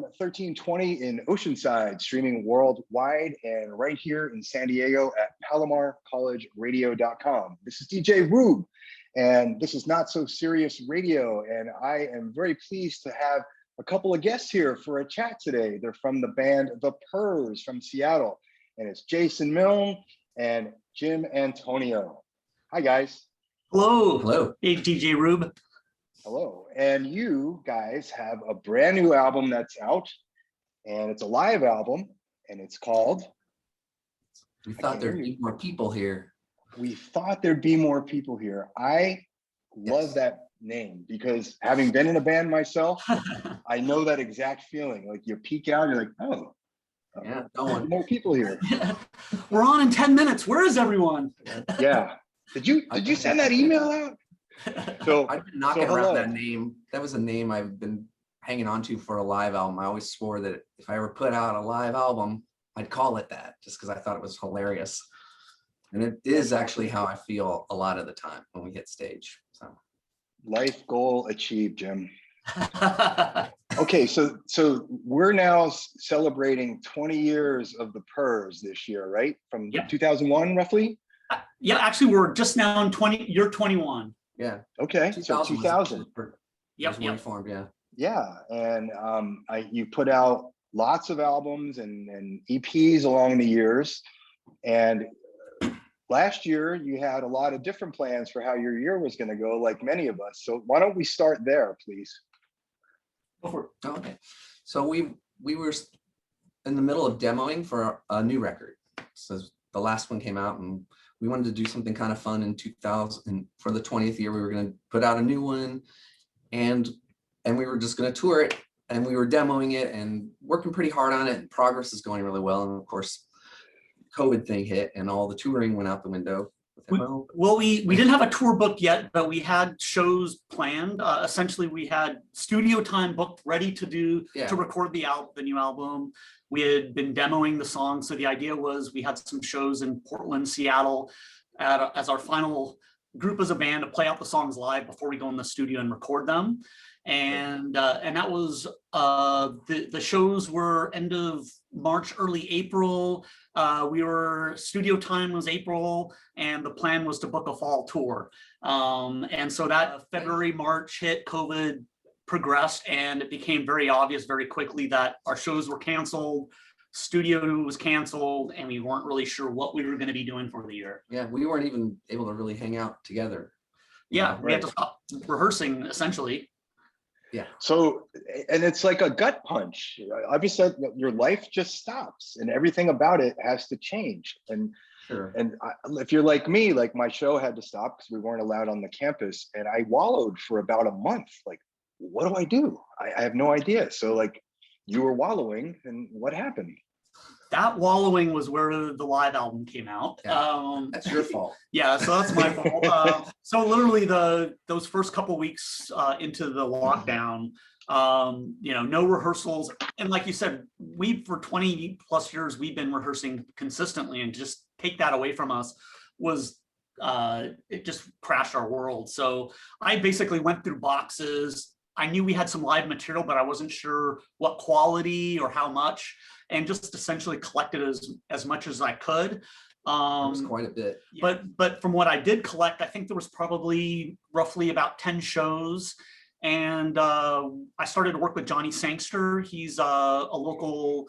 1320 in Oceanside, streaming worldwide and right here in San Diego at PalomarCollegeRadio.com. This is DJ Roob, and this is Not So Serious Radio, and I am very pleased to have a couple of guests here for a chat today. They're from the band The Purrs from Seattle, and it's Jason Milne and Jim Antonio. Hi, guys. Hello. Hello. Hey, DJ Roob. Hello. And you guys have a brand new album that's out, and it's a live album, and it's called... We thought there'd be more people here. We thought there'd be more people here. I love that name because having been in a band myself, I know that exact feeling. Like you peek out, you're like, oh, yeah, more people here. We're on in 10 minutes. Where is everyone? Yeah. Did you send that email out? So I've been knocking around that name. That was a name I've been hanging on to for a live album. I always swore that if I ever put out a live album, I'd call it that just because I thought it was hilarious. And it is actually how I feel a lot of the time when we hit stage. So life goal achieved, Jim. Okay, so we're now celebrating 20 years of the Purrs this year, right? From 2001 roughly? Yeah, actually we're just now in you're 21. Yeah. Okay, so 2000. Yep. Formed, yeah. Yeah, and you put out lots of albums and EPs along the years, and last year you had a lot of different plans for how your year was going to go, like many of us. So why don't we start there, please? Okay. So we were in the middle of demoing for a new record. So the last one came out, and we wanted to do something kind of fun in 2000. For the 20th year, we were going to put out a new one, and we were just going to tour it, and we were demoing it and working pretty hard on it, and progress is going really well. And of course, COVID thing hit, and all the touring went out the window. Well, we didn't have a tour booked yet, but we had shows planned. Essentially, we had studio time booked, ready to record the new album. We had been demoing the song, so the idea was we had some shows in Portland, Seattle, as our final group as a band to play out the songs live before we go in the studio and record them. And that was the shows were end of March, early April. Studio time was April, and the plan was to book a fall tour. And so that February, March hit, COVID progressed, and it became very obvious very quickly that our shows were canceled, studio was canceled, and we weren't really sure what we were going to be doing for the year. Yeah, we weren't even able to really hang out together. Yeah, we had to stop rehearsing essentially. Yeah. So, and it's like a gut punch. Obviously, your life just stops, and everything about it has to change. And if you're like me, like my show had to stop because we weren't allowed on the campus, and I wallowed for about a month. Like, what do I do? I have no idea. So, like, you were wallowing, and what happened? That wallowing was where the live album came out. Yeah, that's your fault. Yeah, so that's my fault. So literally those first couple weeks into the lockdown, no rehearsals. And like you said, for 20 plus years, we've been rehearsing consistently, and just take that away from us was, it just crashed our world. So I basically went through boxes. I knew we had some live material, but I wasn't sure what quality or how much, and just essentially collected as much as I could. It was quite a bit. But from what I did collect, I think there was probably roughly about 10 shows. And I started to work with Johnny Sangster. He's a local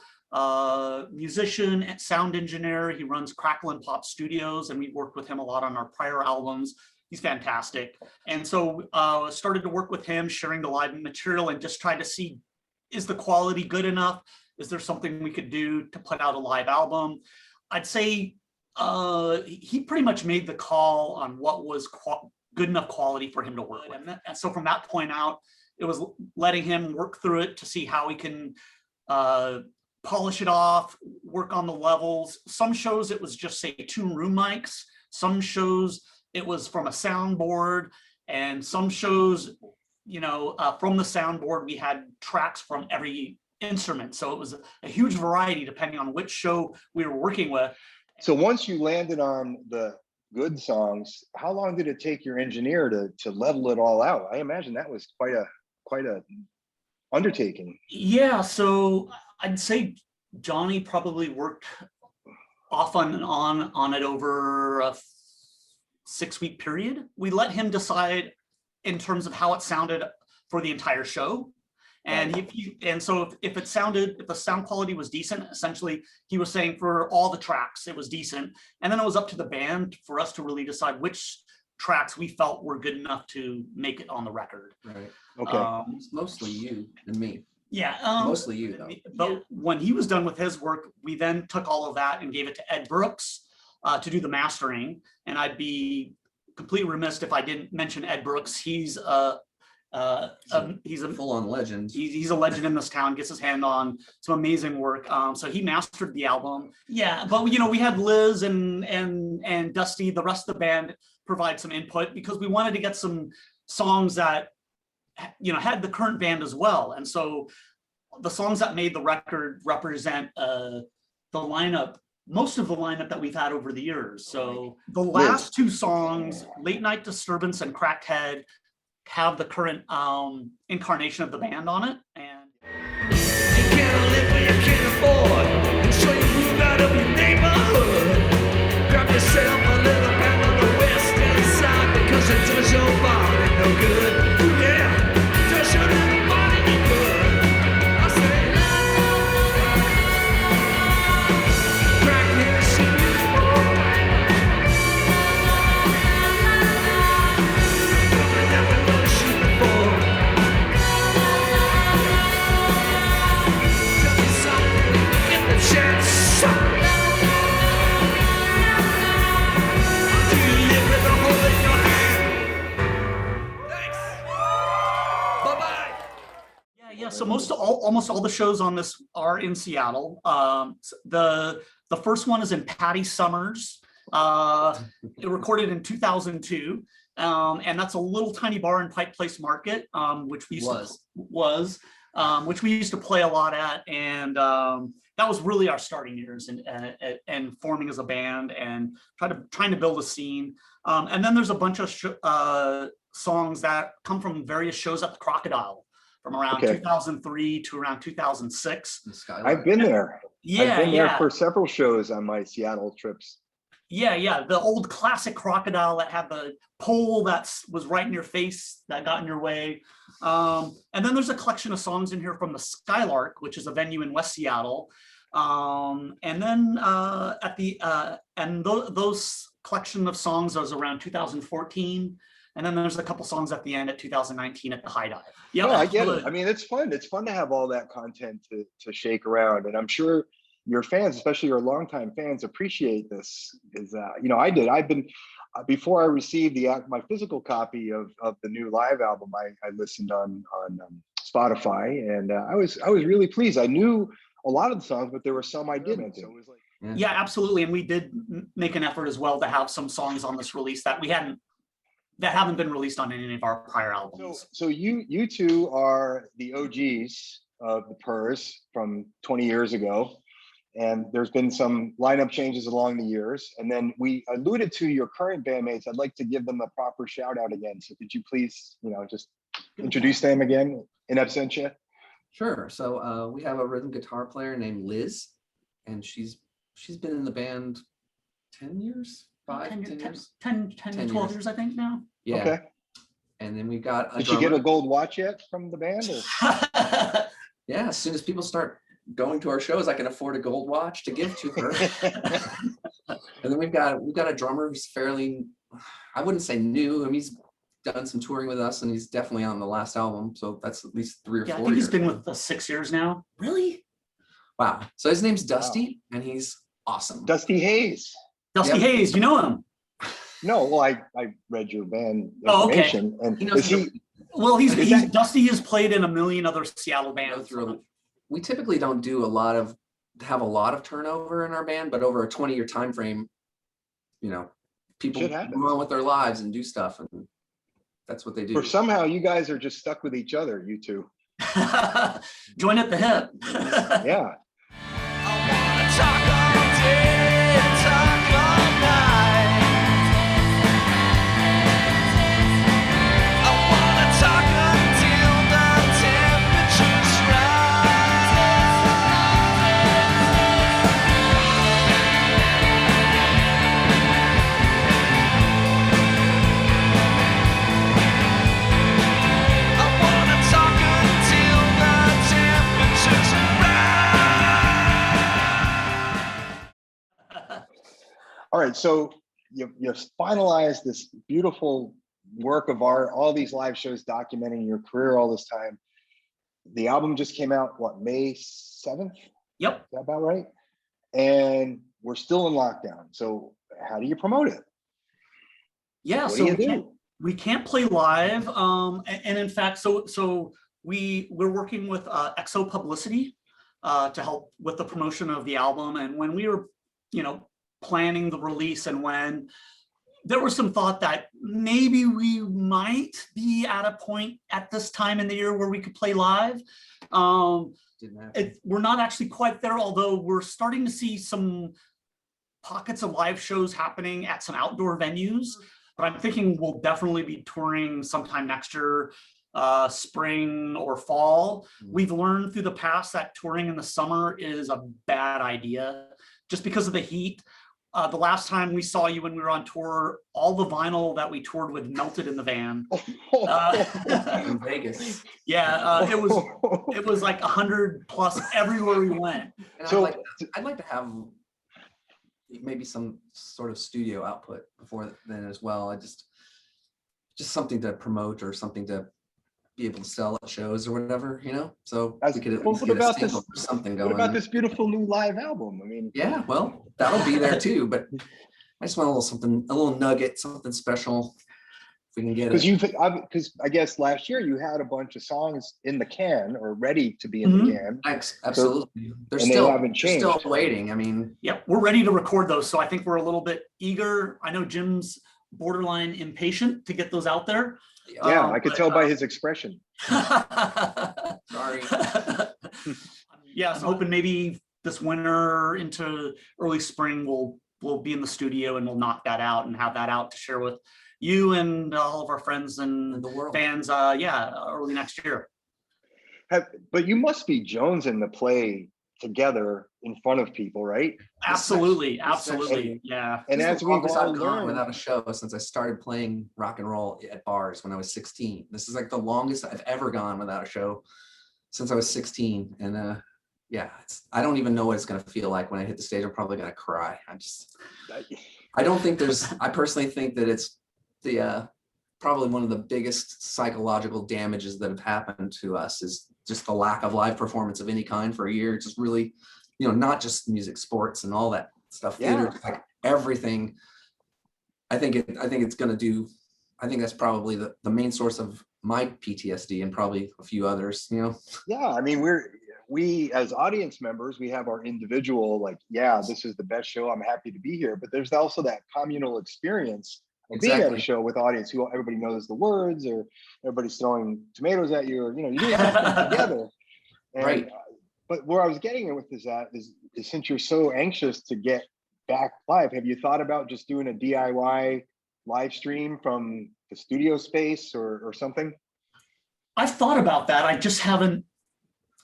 musician and sound engineer. He runs Crackle and Pop Studios, and we worked with him a lot on our prior albums. He's fantastic. And so started to work with him, sharing the live material, and just tried to see, is the quality good enough? Is there something we could do to put out a live album? I'd say he pretty much made the call on what was good enough quality for him to work with. And so from that point out, it was letting him work through it to see how we can polish it off, work on the levels. Some shows it was just, say, 2 room mics. Some shows it was from a soundboard, and some shows, from the soundboard, we had tracks from every instrument. So it was a huge variety depending on which show we were working with. So once you landed on the good songs, how long did it take your engineer to level it all out? I imagine that was quite a undertaking? Yeah, so I'd say Johnny probably worked off and on it over a 6-week period. We let him decide in terms of how it sounded for the entire show. And if the sound quality was decent, essentially he was saying for all the tracks it was decent, and then it was up to the band for us to really decide which tracks we felt were good enough to make it on the record. Right. Okay. It's mostly you and me. Yeah. Mostly you though. But when he was done with his work, we then took all of that and gave it to Ed Brooks to do the mastering. And I'd be completely remiss if I didn't mention Ed Brooks. He's a full-on legend. He's a legend in this town. Gets his hand on some amazing work. So he mastered the album. Yeah, but you know, we had Liz and Dusty, the rest of the band, provide some input because we wanted to get some songs that, you know, had the current band as well. And so the songs that made the record represent the lineup, most of the lineup that we've had over the years. So the last two songs, Late Night Disturbance and Cracked Head, have the current incarnation of the band on it. And you can't live where you can't afford, and so you move out of your neighborhood. Grab yourself a little band on the western side, because it does your body no good. Ooh, yeah, does your little body no good. I say, crack head, see you fall. Coming up and gonna shoot the ball. Tell me something, get the chance. Do you live with a hole in your hand? Thanks. Bye-bye. yeah. So almost all the shows on this are in Seattle. The first one is in Patty Summers. It recorded in 2002. And that's a little tiny bar in Pike Place Market, which we which we used to play a lot at, and that was really our starting years and forming as a band and trying to build a scene. And then there's a bunch of songs that come from various shows at the Crocodile from around 2003 to around 2006. I've been there. Yeah, I've been there for several shows on my Seattle trips. Yeah, the old classic Crocodile that had the pole that was right in your face that got in your way. And then there's a collection of songs in here from the Skylark, which is a venue in West Seattle. And then those collection of songs was around 2014. And then there's a couple songs at the end at 2019 at the High Dive. Yeah, I get it. I mean, it's fun. It's fun to have all that content to shake around. And I'm sure your fans, especially your longtime fans, appreciate this. You know, I did. I've been before I received my physical copy of the new live album. I listened on Spotify, and I was really pleased. I knew a lot of the songs, but there were some I didn't. So it was like, yeah, absolutely. And we did make an effort as well to have some songs on this release that haven't been released on any of our prior albums. So you two are the OGs of the Purrs from 20 years ago. And there's been some lineup changes along the years. And then we alluded to your current bandmates. I'd like to give them a proper shout out again. So could you please, just introduce them again in absentia? Sure. So we have a rhythm guitar player named Liz, and she's been in the band 10 years, 10 years? 10 to 12 years, I think now. Yeah. Okay. And then we've got Did she get a gold watch yet from the band? Yeah, as soon as people start going to our shows, I can afford a gold watch to give to her. And then we've got a drummer who's fairly, I wouldn't say new. I mean, he's done some touring with us, and he's definitely on the last album. So that's at least 3 or 4 years. I think he's been with us 6 years now. Really? Wow. So his name's Dusty, and he's awesome. Dusty Hayes. Dusty Hayes, you know him? No, well, I read your band information, and Dusty has played in a million other Seattle bands. We typically don't have a lot of turnover in our band, but over a 20-year time frame, people move on with their lives and do stuff, and that's what they do. Or somehow you guys are just stuck with each other, you two. Join at the hip. Yeah. I wanna talk until the temperature's All right, so you finalized this beautiful work of art, all these live shows documenting your career all this time. The album just came out, what, May 7th? Yep. Is that about right? And we're still in lockdown. So how do you promote it? Yeah, What so do? we can't play live. And in fact, so we're working with EXO Publicity to help with the promotion of the album. And when we were, planning the release, and when there was some thought that maybe we might be at a point at this time in the year where we could play live. We're not actually quite there, although we're starting to see some pockets of live shows happening at some outdoor venues. But I'm thinking we'll definitely be touring sometime next year, spring or fall. We've learned through the past that touring in the summer is a bad idea just because of the heat. The last time we saw you when we were on tour, all the vinyl that we toured with melted in the van. In Vegas. Yeah, it was like 100 plus everywhere we went. And So I'd like to have maybe some sort of studio output before then as well. I just something to promote or something to be able to sell at shows or whatever, So we could at least get a single or something going. What about this beautiful new live album? I mean, yeah, well, that'll be there too. But I just want a little something, a little nugget, something special. If we can get it. Because I guess last year you had a bunch of songs in the can or ready to be in the can. Absolutely. They're still waiting. I mean, yeah, we're ready to record those. So I think we're a little bit eager. I know Jim's borderline impatient to get those out there. Yeah, I could tell by his expression. Sorry. Yeah, so hoping maybe this winter into early spring we'll be in the studio and we'll knock that out and have that out to share with you and all of our friends and the world. Fans. Early next year. But you must be jonesing to play together in front of people, right? Absolutely. Especially, Yeah. And as we've all gone learned, without a show since I started playing rock and roll at bars when I was 16. This is like the longest I've ever gone without a show since I was 16. And I don't even know what it's going to feel like when I hit the stage. I'm probably going to cry. I personally think that it's the probably one of the biggest psychological damages that have happened to us is just the lack of live performance of any kind for a year. It's just really, not just music, sports and all that stuff, theater, like everything. I think it's going to do, I think that's probably the main source of my PTSD and probably a few others, Yeah, I mean, we as audience members, we have our individual, this is the best show, I'm happy to be here. But there's also that communal experience of being at a show with audience who everybody knows the words, or everybody's throwing tomatoes at you, or you do something together. And, right. But where I was getting with this is since you're so anxious to get back live, have you thought about just doing a DIY live stream from the studio space or something? I've thought about that. I just haven't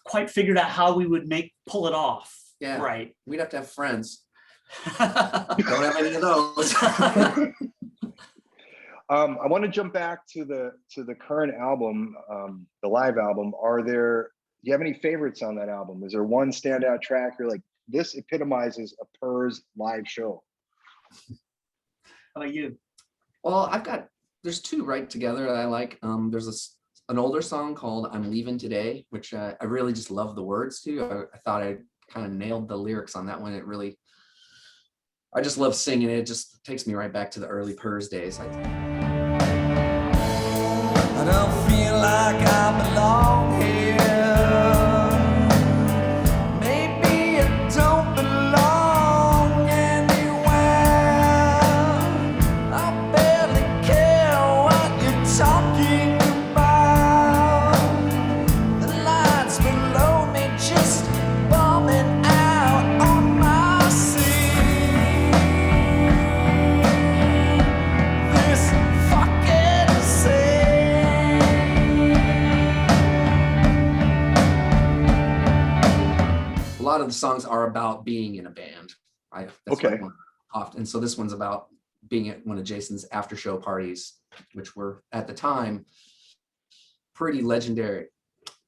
quite figured out how we would pull it off. Yeah, right. We'd have to have friends. Don't have any of those. I want to jump back to the current album, the live album. Do you have any favorites on that album? Is there one standout track you're like, this epitomizes a Purrs live show? How about you? Well, there's two right together that I like. There's an older song called I'm Leaving Today, which I really just love the words to. I thought I kind of nailed the lyrics on that one. I just love singing it. It just takes me right back to the early Purrs days. I don't feel like I belong here. Maybe I don't belong anywhere. I barely care what you're talking about. The lights below me just bombing out on my scene. This fucking scene. A lot of the songs are about being in a band. Okay. Often, so this one's about being at one of Jason's after show parties, which were at the time pretty legendary.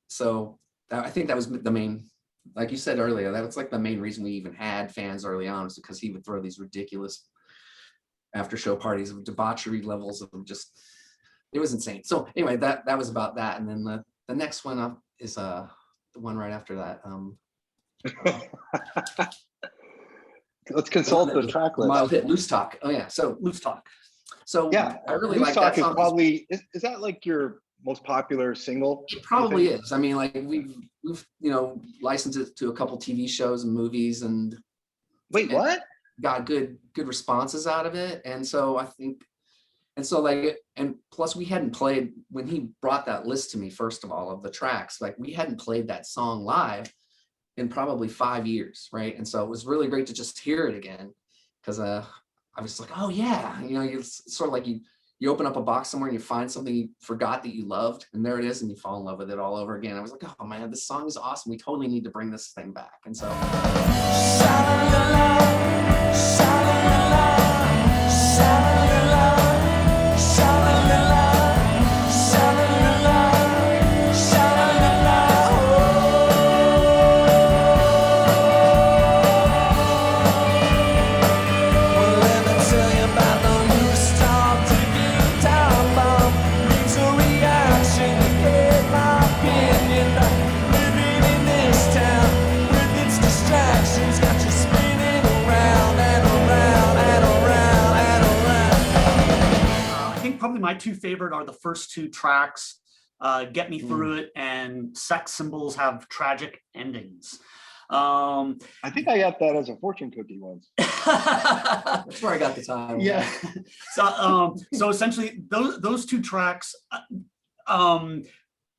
So I think that was the main, like you said earlier, that was like the main reason we even had fans early on, was because he would throw these ridiculous after show parties of debauchery levels of just, it was insane. So anyway, that was about that. And then the next one up is the one right after that. Let's consult the track list. Mild hit, Loose Talk. Oh yeah, so Loose Talk. So yeah, I really Loose like Talk that song. is probably, is that like your most popular single? It probably is. I mean, like we've licensed it to a couple TV shows and movies, and Wait, what? got good responses out of it. And so I think, and so like, and plus we hadn't played, when he brought that list to me, first of all, of the tracks, like we hadn't played that song live in probably 5 years, right? And so it was really great to just hear it again, because I was like, oh yeah, it's sort of like you open up a box somewhere and you find something you forgot that you loved, and there it is, and you fall in love with it all over again. I was like, oh man, this song is awesome. We totally need to bring this thing back. And so my two favorite are the first two tracks, Get Me Through It and Sex Symbols Have Tragic Endings. I think I got that as a fortune cookie once. that's where I got the time. Yeah. So essentially those two tracks,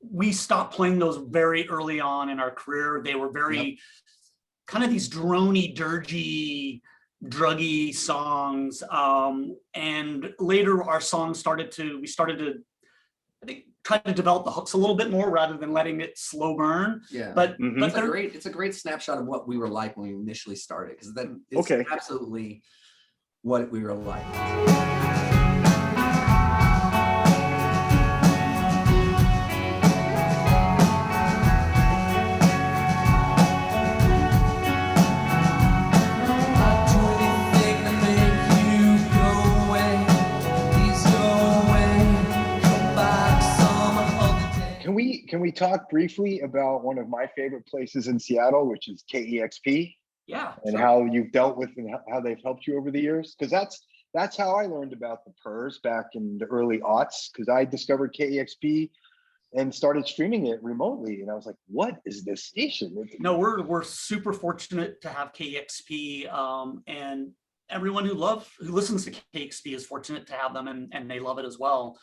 we stopped playing those very early on in our career. They were very kind of these droney, dirgy, druggy songs, and later our songs we started to I think try to develop the hooks a little bit more rather than letting it slow burn. Yeah, but it's a great snapshot of what we were like when we initially started, because that is absolutely what we were like. Can we talk briefly about one of my favorite places in Seattle, which is KEXP? Yeah. And how you've dealt with and how they've helped you over the years? Because that's how I learned about the Purrs back in the early aughts, because I discovered KEXP and started streaming it remotely. And I was like, what is this station? No, we're super fortunate to have KEXP, and everyone who listens to KEXP is fortunate to have them, and they love it as well.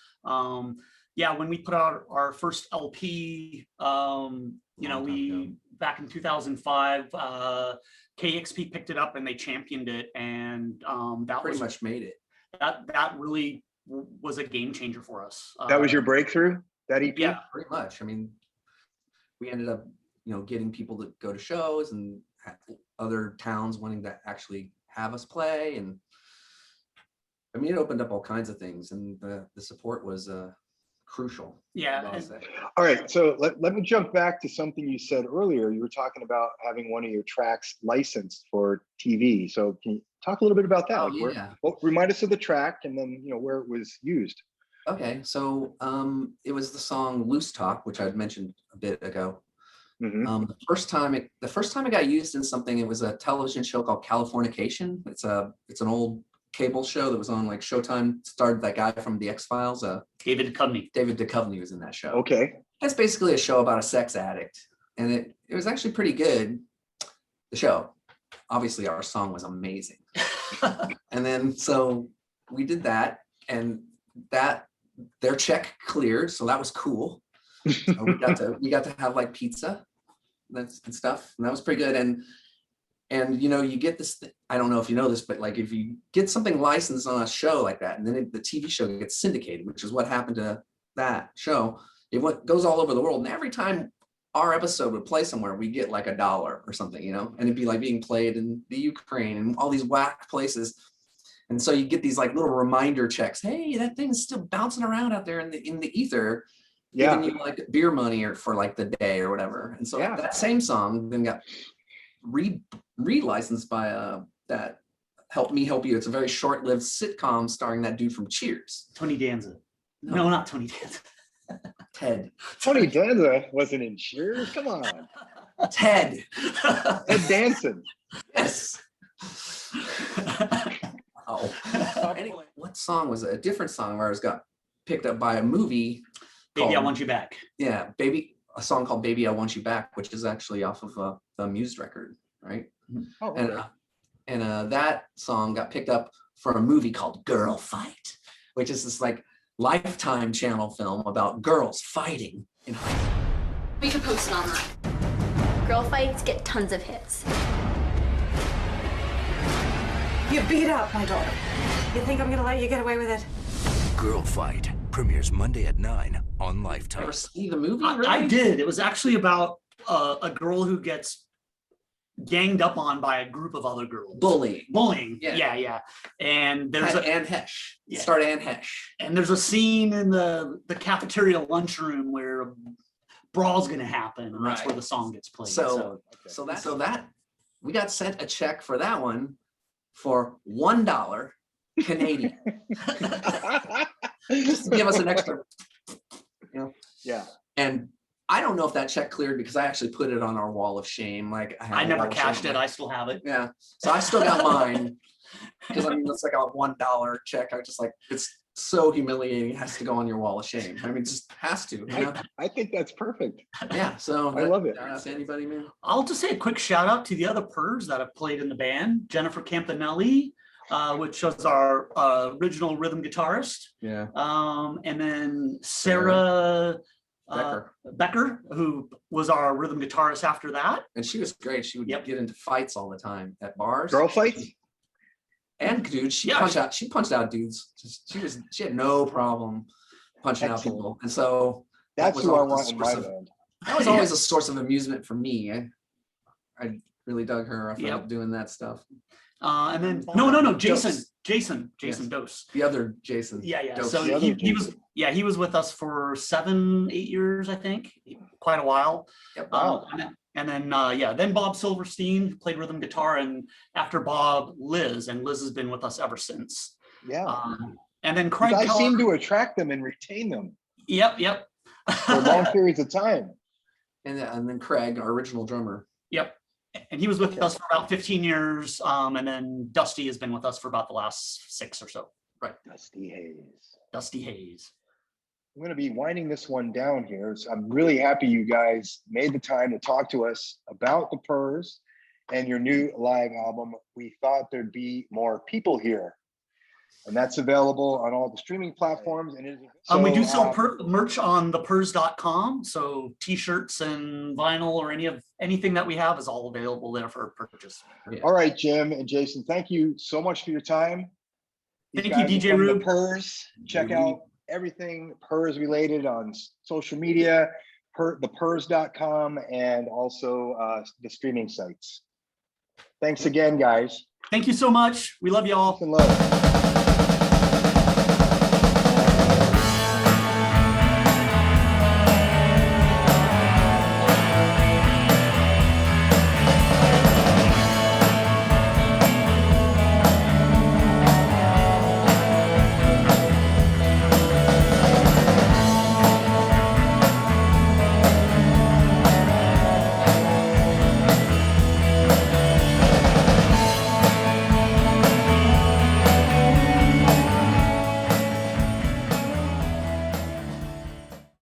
Yeah, when we put out our first LP, back in 2005, KEXP picked it up and they championed it, and that pretty much made it. That really was a game changer for us. That was your breakthrough, that EP? Yeah, pretty much. I mean, we ended up, getting people to go to shows and other towns wanting to actually have us play, and I mean, it opened up all kinds of things, and the support was crucial. Yeah. All right, so let me jump back to something you said earlier. You were talking about having one of your tracks licensed for TV. So can you talk a little bit about that? Oh, yeah. Remind us of the track, and then where it was used. Okay, so it was the song "Loose Talk," which I'd mentioned a bit ago. Mm-hmm. The first time it got used in something, it was a television show called Californication. It's an old cable show that was on like Showtime. Starred that guy from the X-Files, David Duchovny. David Duchovny was in that show. Okay. That's basically a show about a sex addict, and it was actually pretty good, the show. Obviously our song was amazing. And then so we did that, and their check cleared, so that was cool. So we got to have like pizza and stuff, and that was pretty good. And you get this, I don't know if you know this, but like if you get something licensed on a show like that, and then the TV show gets syndicated, which is what happened to that show, goes all over the world. And every time our episode would play somewhere, we get like $1 or something, and it'd be like being played in the Ukraine and all these whack places. And so you get these like little reminder checks. Hey, that thing is still bouncing around out there in the ether, giving you like beer money or for like the day or whatever. And so that same song then got re-licensed by that Help Me Help You. It's a very short-lived sitcom starring that dude from Cheers. Tony Danza. No, not Tony Danza. Ted. Tony Danza wasn't in Cheers. Come on. Ted. Ted Danson. Yes. Oh. Anyway, what song was it? A different song where it got picked up by a movie. Baby, I Want You Back. Yeah, a song called Baby, I Want You Back, which is actually off of the Muse record, right? Oh, okay. And that song got picked up for a movie called Girl Fight, which is this like Lifetime channel film about girls fighting in high school. We could post it online. Girl fights get tons of hits. You beat up my daughter. You think I'm gonna let you get away with it? Girl Fight premieres Monday at 9 on Lifetime. Ever see the movie? I Really? did. It was actually about a girl who gets ganged up on by a group of other girls. Bullying. Yeah. Yeah. And there's Anne Hesh. Yeah. Starred Anne Hesh. and there's a scene in the cafeteria lunchroom where a brawl's gonna happen, and that's Right. where the song gets played. So that we got sent a check for that one for $1 Canadian. Just to give us an extra, Yeah. And I don't know if that check cleared because I actually put it on our wall of shame. Like I never cashed it. I still have it. Yeah, so I still got mine because I mean it's like a $1 check. I just like it's so humiliating. It has to go on your wall of shame. I mean, it just has to. You know? I think that's perfect. Yeah. So I love it. Shout out to anybody, man. I'll just say a quick shout out to the other Purrs that have played in the band. Jennifer Campanelli, which was our original rhythm guitarist. Yeah. And then Sarah Becker. who was our rhythm guitarist after that. And she was great. She would Yep. get into fights all the time at bars. Girl fights? And dude, she Yeah. punched out dudes. She had no problem punching out Excellent. people. And so That's was who I always a want in my source of- band. that was always a source of amusement for me. I really dug her. I Yep. felt doing that stuff. And then no, Jason Yes. Dose. The other Jason. Yeah. Dose. So The other he was Jason. he was with us for 7-8 years, I think, quite a while. Yep. Wow. And then then Bob Silverstein played rhythm guitar, and after Bob, Liz has been with us ever since. Yeah. And then You Craig guys Keller. seem to attract them and retain them Yep. for long periods of time. And then Craig, our original drummer. Yep. And he was with us for about 15 years. And then Dusty has been with us for about the last 6 or so. Right. Dusty Hayes. Dusty Hayes. I'm going to be winding this one down here. So I'm really happy you guys made the time to talk to us about the Purrs and your new live album. We thought there'd be more people here. And that's available on all the streaming platforms. And We do sell merch on thepurrs.com. So t-shirts and vinyl or anything that we have is all available there for purchase. All right, Jim and Jason, thank you so much for your time. Thank you, guys are DJ from the Roob. Purrs. Check out everything Purrs related on social media, thepurrs.com, and also the streaming sites. Thanks again, guys. Thank you so much. We love you all. Peace and love.